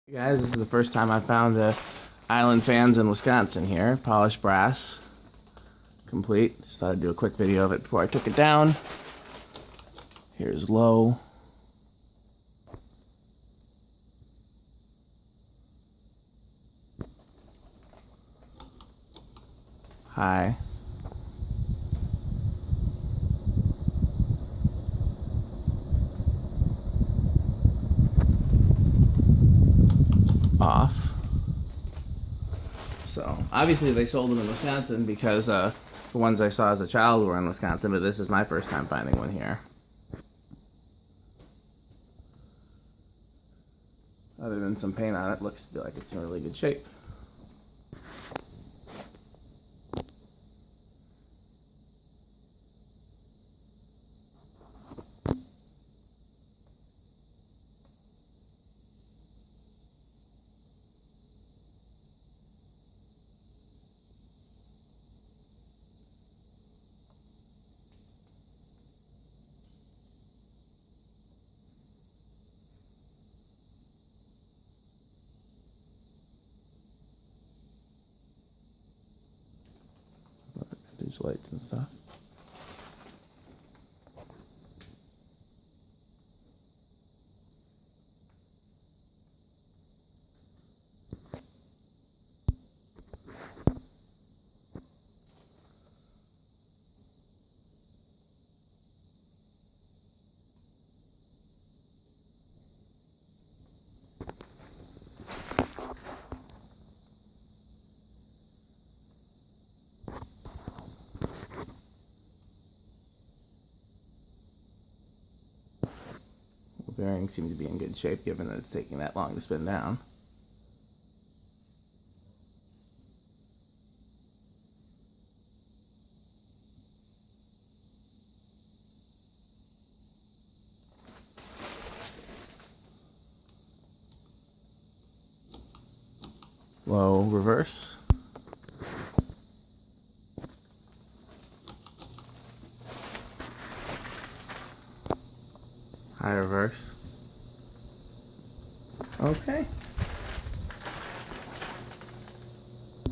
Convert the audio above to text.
Hey guys, this is the first time I found Island Fans in Wisconsin here. Polished brass, complete. Just thought I'd do a quick video of it before I took it down. Here's low. High. Off. So obviously they sold them in Wisconsin because the ones I saw as a child were in Wisconsin, but this is my first time finding one here. Other than some paint on it, looks to be like it's in really good shape. Vintage lights and stuff. The bearing seems to be in good shape given that it's taking that long to spin down. Low reverse. High reverse. Okay.